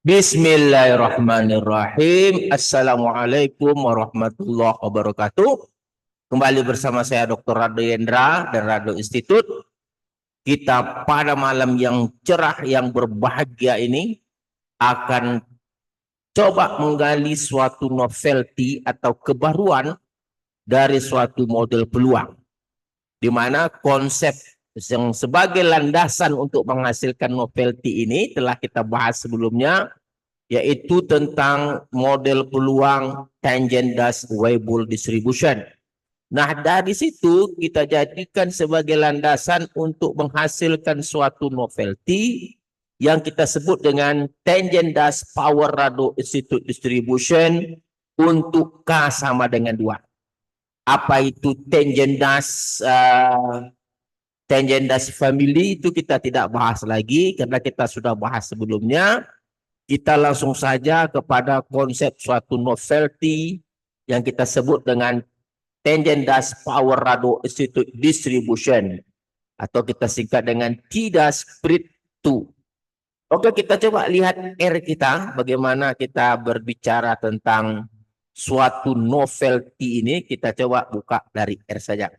Bismillahirrahmanirrahim. Assalamualaikum warahmatullahi wabarakatuh. Kembali bersama saya Dr. Rado Yendra dan Rado Institute. Kita pada malam yang cerah yang berbahagia ini akan coba menggali suatu novelty atau kebaruan dari suatu model peluang, di mana konsep yang sebagai landasan untuk menghasilkan novelty ini telah kita bahas sebelumnya, yaitu tentang model peluang tangent dash Weibull distribution. Nah, dari situ kita jadikan sebagai landasan untuk menghasilkan suatu novelty yang kita sebut dengan tangent dash power rado institute distribution untuk K sama dengan 2. Apa itu tangent dash family itu kita tidak bahas lagi karena kita sudah bahas sebelumnya. Kita langsung saja kepada konsep suatu novelty yang kita sebut dengan tangent dash power rado institute distribution, atau kita singkat dengan T-2. Oke, kita coba lihat R kita, bagaimana kita berbicara tentang suatu novelty ini. Kita coba buka dari R saja.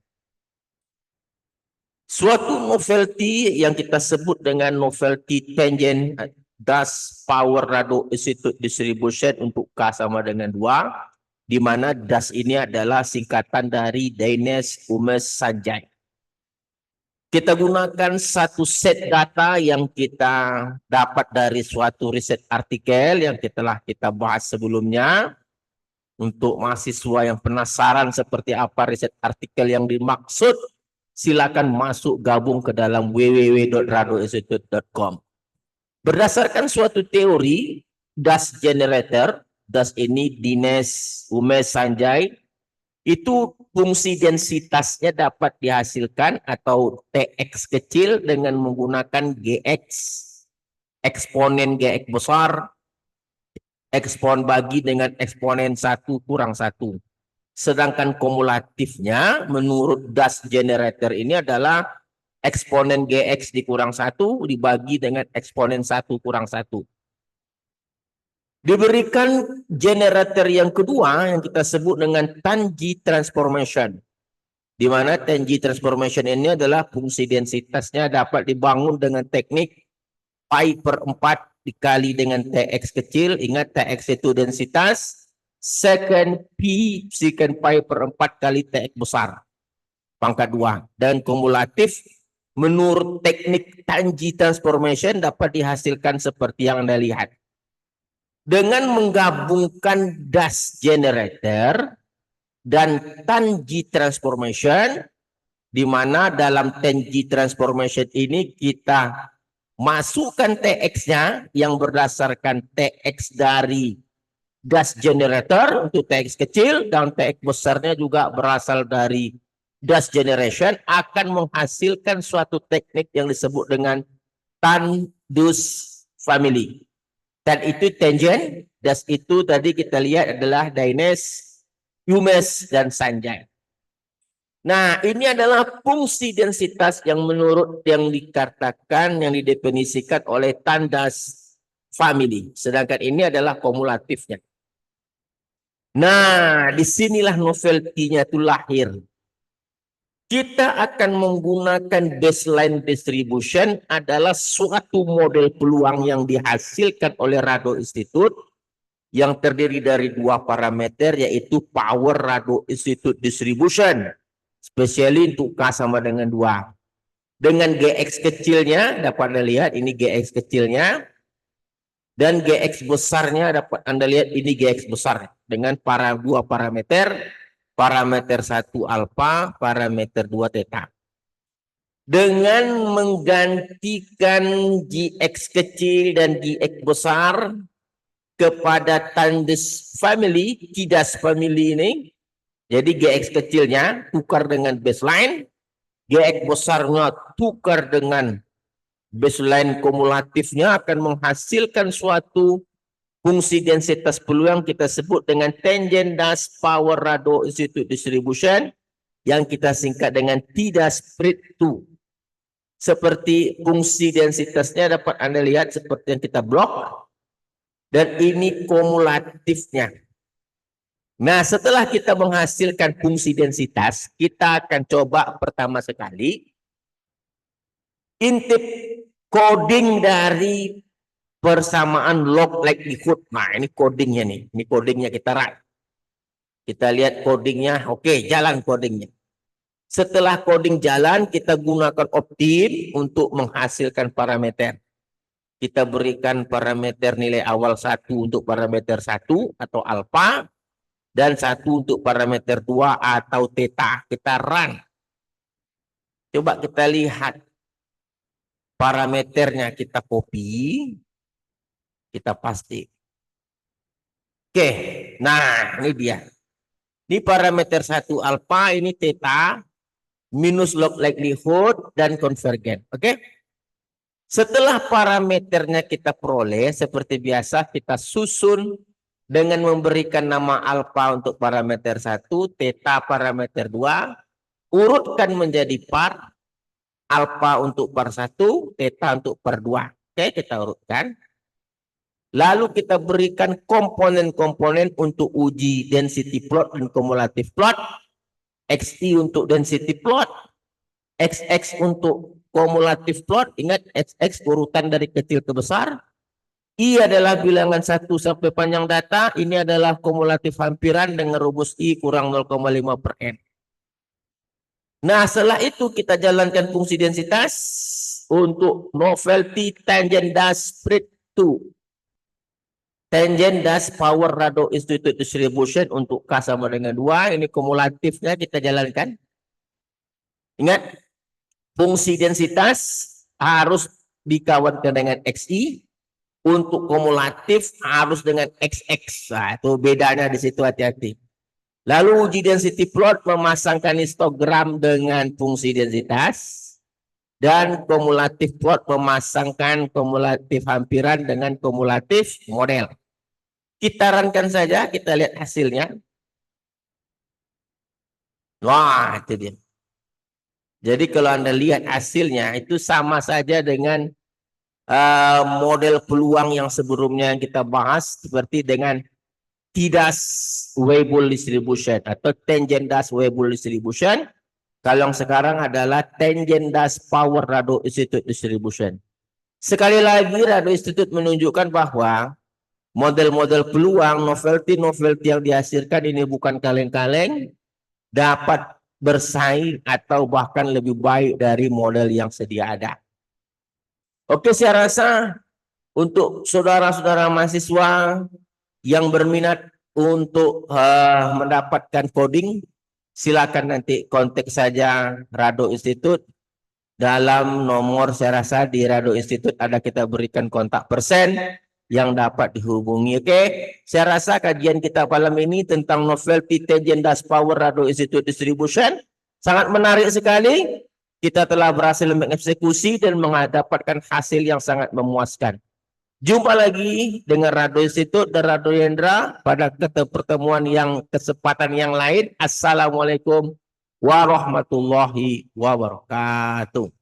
Suatu novelty yang kita sebut dengan novelty tangent dash power rado institute distribution untuk K sama dengan 2, di mana dash ini adalah singkatan dari Daines Umes Sanjay. Kita gunakan satu set data yang kita dapat dari suatu riset artikel yang telah kita bahas sebelumnya. Untuk mahasiswa yang penasaran seperti apa riset artikel yang dimaksud, silakan masuk gabung ke dalam www.radoinstitute.com. Berdasarkan suatu teori, dash generator, dash ini Daines Umes Sanjay, itu fungsi densitasnya dapat dihasilkan atau Tx kecil dengan menggunakan Gx, eksponen Gx besar, ekspon bagi dengan eksponen 1 kurang 1. Sedangkan kumulatifnya menurut dash generator ini adalah eksponen Gx dikurang 1 dibagi dengan eksponen 1 kurang 1. Diberikan generator yang kedua yang kita sebut dengan Tanji transformation, di mana Tanji transformation ini adalah fungsi densitasnya dapat dibangun dengan teknik pi per 4 dikali dengan Tx kecil. Ingat, Tx itu densitas, second pi secant pi per 4 kali Tx besar pangkat 2. Dan kumulatif menurut teknik Tanji transformation dapat dihasilkan seperti yang Anda lihat. Dengan menggabungkan dash generator dan Tanji transformation, di mana dalam Tanji transformation ini kita masukkan Tx-nya yang berdasarkan Tx dari dash generator untuk Tx kecil, dan Tx besarnya juga berasal dari dash generation, akan menghasilkan suatu teknik yang disebut dengan Tan-Dus family. Dan itu tangent, dash itu tadi kita lihat adalah Daines, Umes, dan Sanjay. Nah, ini adalah fungsi densitas yang menurut yang dikatakan, yang didefinisikan oleh Tan-Dus family. Sedangkan ini adalah kumulatifnya. Nah, disinilah novelty-nya itu lahir. Kita akan menggunakan baseline distribution adalah suatu model peluang yang dihasilkan oleh Rado Institute yang terdiri dari 2 parameter, yaitu power Rado Institute distribution, spesially untuk K sama dengan 2. Dengan Gx kecilnya dapat Anda lihat ini Gx kecilnya, dan Gx besarnya dapat Anda lihat ini Gx besar dengan para 2 parameter. Parameter 1 alfa, parameter 2 theta. Dengan menggantikan Gx kecil dan Gx besar kepada Tan-Dus family, T-Das family ini, jadi Gx kecilnya tukar dengan baseline, Gx besarnya tukar dengan baseline kumulatifnya, akan menghasilkan suatu fungsi densitas peluang kita sebut dengan tangent dash power rado institute distribution yang kita singkat dengan T-2. Seperti fungsi densitasnya dapat Anda lihat seperti yang kita blok. Dan ini kumulatifnya. Nah, setelah kita menghasilkan fungsi densitas, kita akan coba pertama sekali intip coding dari persamaan log likelihood. Nah, ini codingnya nih. Ini codingnya kita run. Kita lihat codingnya. Oke, jalan codingnya. Setelah coding jalan, kita gunakan optim untuk menghasilkan parameter. Kita berikan parameter nilai awal 1 untuk parameter 1 atau alfa. Dan 1 untuk parameter 2 atau theta. Kita run. Coba kita lihat parameternya, kita copy, kita paste. Oke, nah ini dia. Ini parameter 1 alfa, ini theta, minus log likelihood, dan konvergen. Oke. Setelah parameternya kita peroleh, seperti biasa kita susun dengan memberikan nama alfa untuk parameter 1, theta parameter 2, urutkan menjadi par, alfa untuk par 1, theta untuk par 2. Oke, kita urutkan. Lalu kita berikan komponen-komponen untuk uji density plot dan cumulative plot, XT untuk density plot, XX untuk cumulative plot. Ingat, XX urutan dari kecil ke besar. I adalah bilangan 1 sampai panjang data. Ini adalah kumulatif hampiran dengan rumus I kurang 0,5 per N. Nah, setelah itu kita jalankan fungsi densitas untuk novelty tangent dash spread 2. Tangent dash power Rado Institute distribution untuk K sama dengan 2. Ini kumulatifnya kita jalankan. Ingat, fungsi densitas harus dikawankan dengan XI. Untuk kumulatif harus dengan XX. Nah, itu bedanya di situ, hati-hati. Lalu uji density plot memasangkan histogram dengan fungsi densitas. Dan kumulatif plot memasangkan kumulatif hampiran dengan kumulatif model. Kita runkan saja, kita lihat hasilnya. Wah, itu dia. Jadi kalau Anda lihat hasilnya itu sama saja dengan model peluang yang sebelumnya yang kita bahas, seperti dengan T-Weibull distribution atau tangent dash Weibull distribution. Kalau yang sekarang adalah tangent dash power Rado Institute distribution. Sekali lagi Rado Institute menunjukkan bahwa model-model peluang, novelty yang dihasilkan ini bukan kaleng-kaleng, dapat bersaing atau bahkan lebih baik dari model yang sedia ada. Oke, saya rasa untuk saudara-saudara mahasiswa yang berminat untuk mendapatkan coding, silakan nanti kontak saja Rado Institute. Dalam nomor saya rasa di Rado Institute ada kita berikan kontak person yang dapat dihubungi. Oke, saya rasa kajian kita malam ini tentang novelty tangent dash power Rado Institute distribution sangat menarik sekali. Kita telah berhasil mengeksekusi dan mendapatkan hasil yang sangat memuaskan. Jumpa lagi dengan Rado Institute dan Rado Yendra pada pertemuan yang kesempatan yang lain. Assalamualaikum warahmatullahi wabarakatuh.